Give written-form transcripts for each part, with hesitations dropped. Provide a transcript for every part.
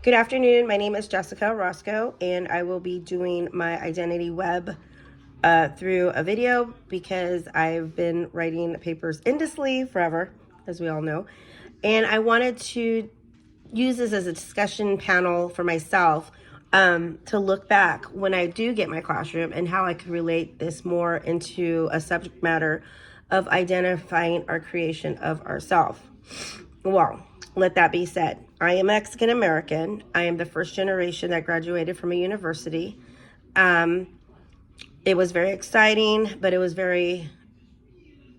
Good afternoon. My name is Jessica Roscoe, and I will be doing my identity web through a video because I've been writing papers endlessly forever, as we all know. And I wanted to use this as a discussion panel for myself to look back when I do get my classroom and how I could relate this more into a subject matter of identifying our creation of ourself. Well, let that be said. I am Mexican American. I am the first generation that graduated from a university. It was very exciting, but it was very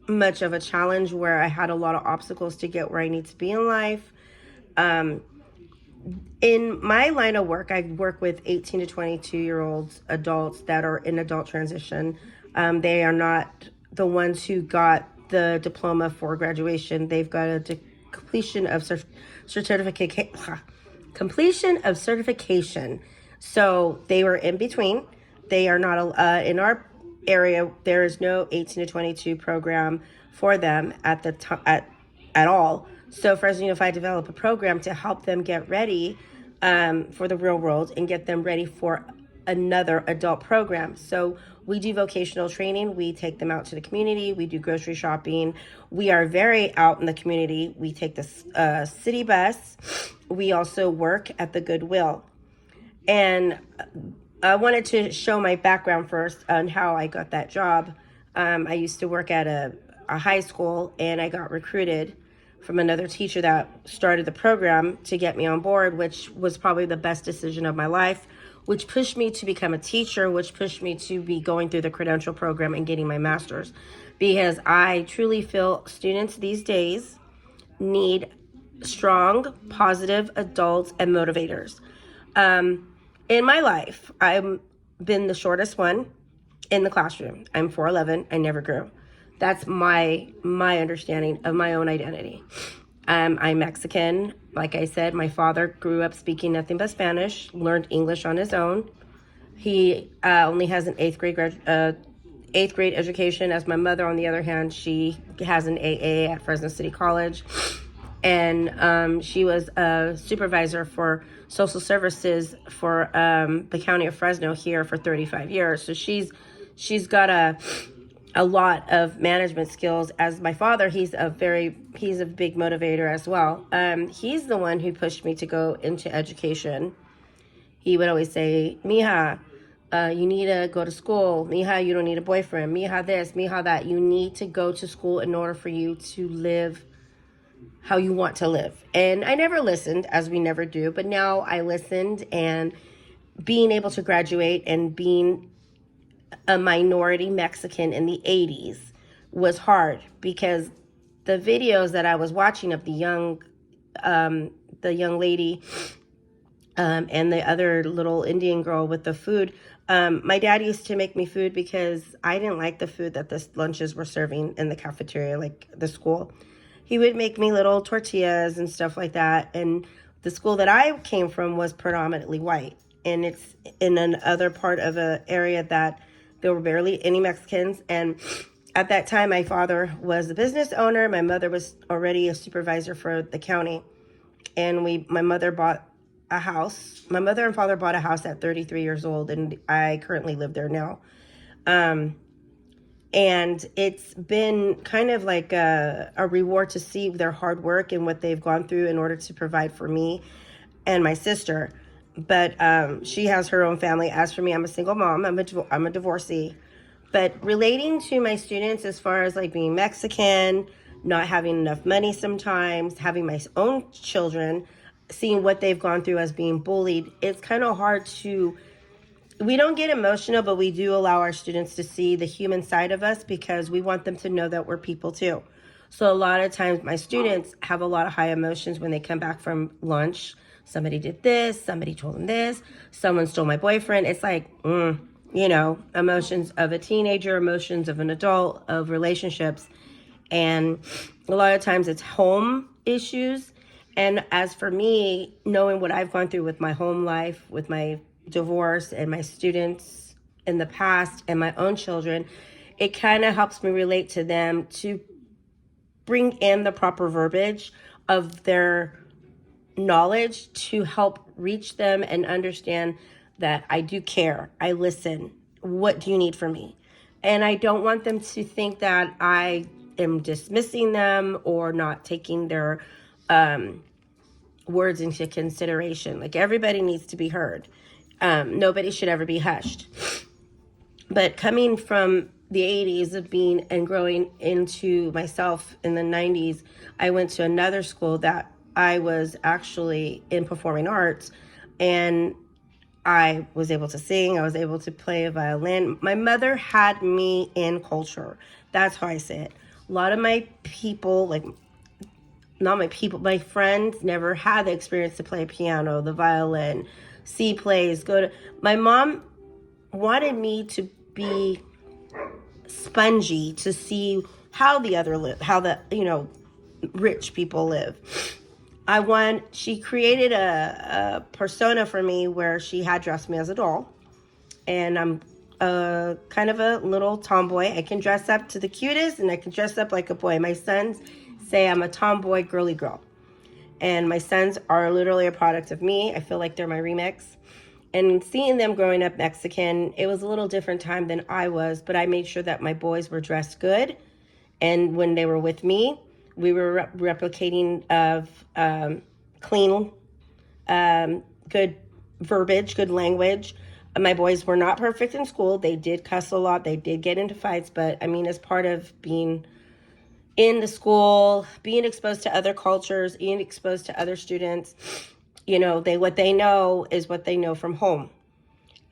much of a challenge where I had a lot of obstacles to get where I need to be in life. In my line of work, I work with 18 to 22-year-olds, adults that are in adult transition. They are not the ones who got the diploma for graduation. They've got a completion of certification. So they were in between. They are not in our area. There is no 18 to 22 program for them at all. So Fresno Unified developed a program to help them get ready for the real world and get them ready for another adult program. So we do vocational training. We take them out to the community. We do grocery shopping. We are very out in the community. We take the city bus. We also work at the Goodwill. And I wanted to show my background first on how I got that job. I used to work at a high school, and I got recruited from another teacher that started the program to get me on board, which was probably the best decision of my life, which pushed me to become a teacher, which pushed me to be going through the credential program and getting my master's, because I truly feel students these days need strong, positive adults and motivators. In my life, I've been the shortest one in the classroom. I'm 4'11". I never grew. That's my understanding of my own identity. I'm Mexican. Like I said, my father grew up speaking nothing but Spanish, learned English on his own. He only has an eighth grade education. As my mother, on the other hand, she has an AA at Fresno City College. And she was a supervisor for social services for the county of Fresno here for 35 years. So she's got a lot of management skills. As my father, he's a big motivator as well. He's the one who pushed me to go into education. He would always say, "Mija, you need to go to school. Mija, you don't need a boyfriend. Mija this, mija that. You need to go to school in order for you to live how you want to live." And I never listened, as we never do, but now I listened, and being able to graduate and being a minority Mexican in the 80s was hard, because the videos that I was watching of the young lady and the other little Indian girl with the food, my dad used to make me food because I didn't like the food that the lunches were serving in the cafeteria, like the school. He would make me little tortillas and stuff like that. And the school that I came from was predominantly white. And it's in another part of an area that there were barely any Mexicans. And at that time, my father was a business owner. My mother was already a supervisor for the county. And my mother bought a house. My mother and father bought a house at 33 years old. And I currently live there now. And it's been kind of like a reward to see their hard work and what they've gone through in order to provide for me and my sister. But she has her own family. As for me, I'm a single mom. I'm a divorcee. But relating to my students, as far as like being Mexican, not having enough money sometimes, having my own children, seeing what they've gone through as being bullied, it's kind of hard to... We don't get emotional, but we do allow our students to see the human side of us, because we want them to know that we're people too. So a lot of times my students have a lot of high emotions when they come back from lunch. Somebody did this, somebody told them this, someone stole my boyfriend. It's like, emotions of a teenager, emotions of an adult, of relationships. And a lot of times it's home issues. And as for me, knowing what I've gone through with my home life, with my divorce and my students in the past and my own children, it kind of helps me relate to them to bring in the proper verbiage of their knowledge to help reach them and understand that I do care. I listen. What do you need from me? And I don't want them to think that I am dismissing them or not taking their words into consideration. Like, everybody needs to be heard. Nobody should ever be hushed. But coming from the 80s of being and growing into myself in the 90s, I went to another school that I was actually in performing arts, and I was able to sing. I was able to play a violin. My mother had me in culture. That's how I say it. A lot of my people, like, not my people, my friends never had the experience to play piano, the violin, see plays, my mom wanted me to be spongy, to see how the other live, how the, rich people live. She created a persona for me where she had dressed me as a doll, and I'm kind of a little tomboy. I can dress up to the cutest, and I can dress up like a boy. My sons say I'm a tomboy girly girl, and my sons are literally a product of me. I feel like they're my remix. And seeing them growing up Mexican, it was a little different time than I was, but I made sure that my boys were dressed good. And when they were with me, we were replicating of clean, good verbiage, good language. My boys were not perfect in school. They did cuss a lot. They did get into fights. But, I mean, as part of being in the school, being exposed to other cultures, being exposed to other students, what they know is what they know from home.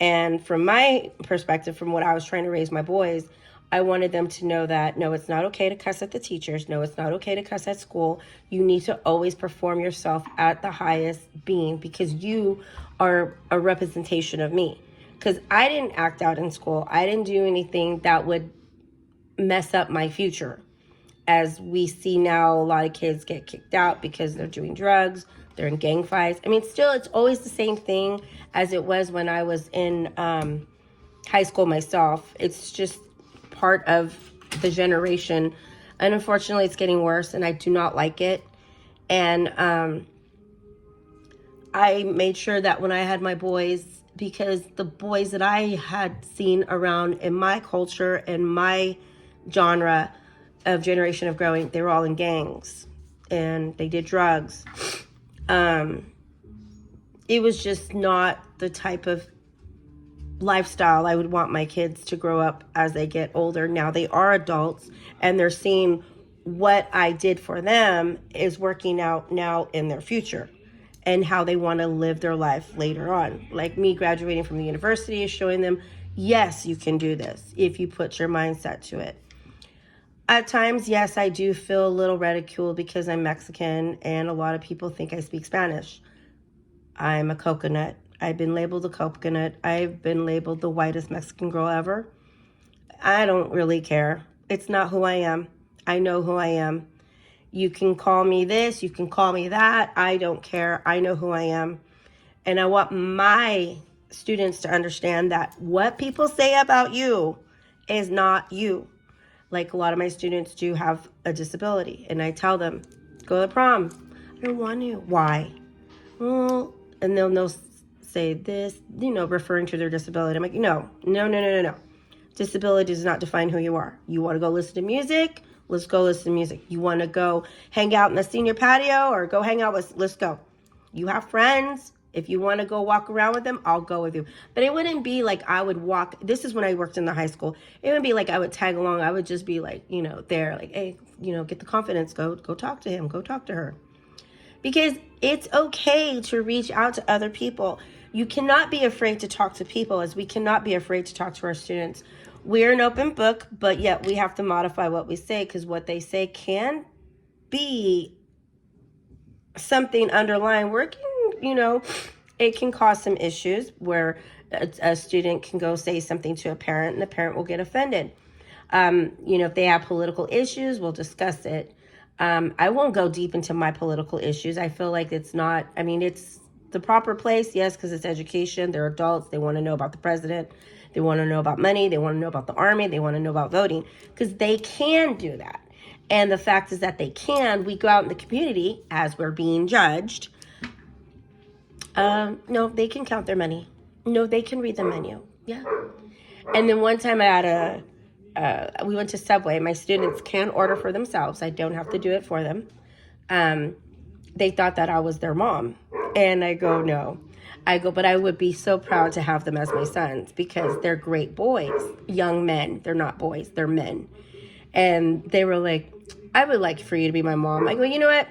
And from my perspective, from what I was trying to raise my boys, I wanted them to know that, no, it's not okay to cuss at the teachers. No, it's not okay to cuss at school. You need to always perform yourself at the highest being, because you are a representation of me. Because I didn't act out in school. I didn't do anything that would mess up my future. As we see now, a lot of kids get kicked out because they're doing drugs, they're in gang fights. I mean, still, it's always the same thing as it was when I was in high school myself. It's just part of the generation. And unfortunately, it's getting worse, and I do not like it. And I made sure that when I had my boys, because the boys that I had seen around in my culture and my genre of generation of growing, they were all in gangs and they did drugs. It was just not the type of lifestyle I would want my kids to grow up as they get older. Now they are adults, and they're seeing what I did for them is working out now in their future and how they want to live their life later on. Like me graduating from the university is showing them, yes, you can do this if you put your mindset to it. At times, yes, I do feel a little ridiculed because I'm Mexican and a lot of people think I speak Spanish. I'm a coconut. I've been labeled a coconut. I've been labeled the whitest Mexican girl ever. I don't really care. It's not who I am. I know who I am. You can call me this, you can call me that. I don't care. I know who I am. And I want my students to understand that what people say about you is not you. Like, a lot of my students do have a disability, and I tell them, go to prom. I don't want to. Why? Well, and they'll say this, referring to their disability. I'm like, no. Disability does not define who you are. You want to go listen to music? Let's go listen to music. You want to go hang out in the senior patio or go hang out let's go. You have friends. If you want to go walk around with them, I'll go with you. But it wouldn't be like I would walk. This is when I worked in the high school. It wouldn't be like I would tag along. I would just be like, there, like, hey, get the confidence. Go talk to him. Go talk to her. Because it's okay to reach out to other people. You cannot be afraid to talk to people, as we cannot be afraid to talk to our students. We're an open book, but yet we have to modify what we say, because what they say can be something underlying where it can cause some issues where a student can go say something to a parent and the parent will get offended. If they have political issues, we'll discuss it. I won't go deep into my political issues. I feel like it's the proper place, yes, because it's education. They're adults. They want to know about the president. They want to know about money. They want to know about the army. They want to know about voting, because they can do that. And the fact is that we go out in the community as we're being judged, No, they can count their money. No, they can read the menu. Yeah. And then one time I had we went to Subway. My students can order for themselves. I don't have to do it for them. They thought that I was their mom. And I go, no. I go, but I would be so proud to have them as my sons because they're great boys, young men. They're not boys, they're men. And they were like, I would like for you to be my mom. I go, you know what?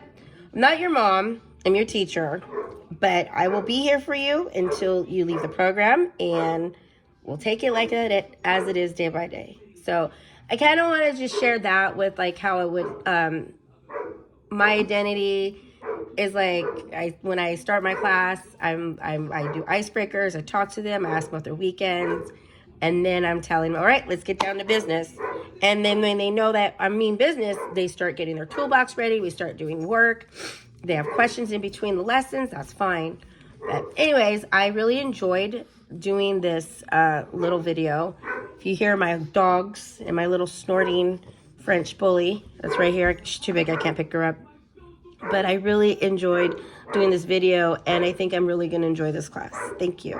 I'm not your mom. I'm your teacher. But I will be here for you until you leave the program. And we'll take it like that as it is day by day. So I kind of want to just share that with like how it would, my identity is like when I start my class, I do icebreakers. I talk to them. I ask about their weekends, and then I'm telling them, all right, let's get down to business. And then when they know that I mean business, they start getting their toolbox ready. We start doing work. They have questions in between the lessons. That's fine. But anyways, I really enjoyed doing this little video. If you hear my dogs and my little snorting French bully, that's right here. She's too big. I can't pick her up. But I really enjoyed doing this video, and I think I'm really going to enjoy this class. Thank you.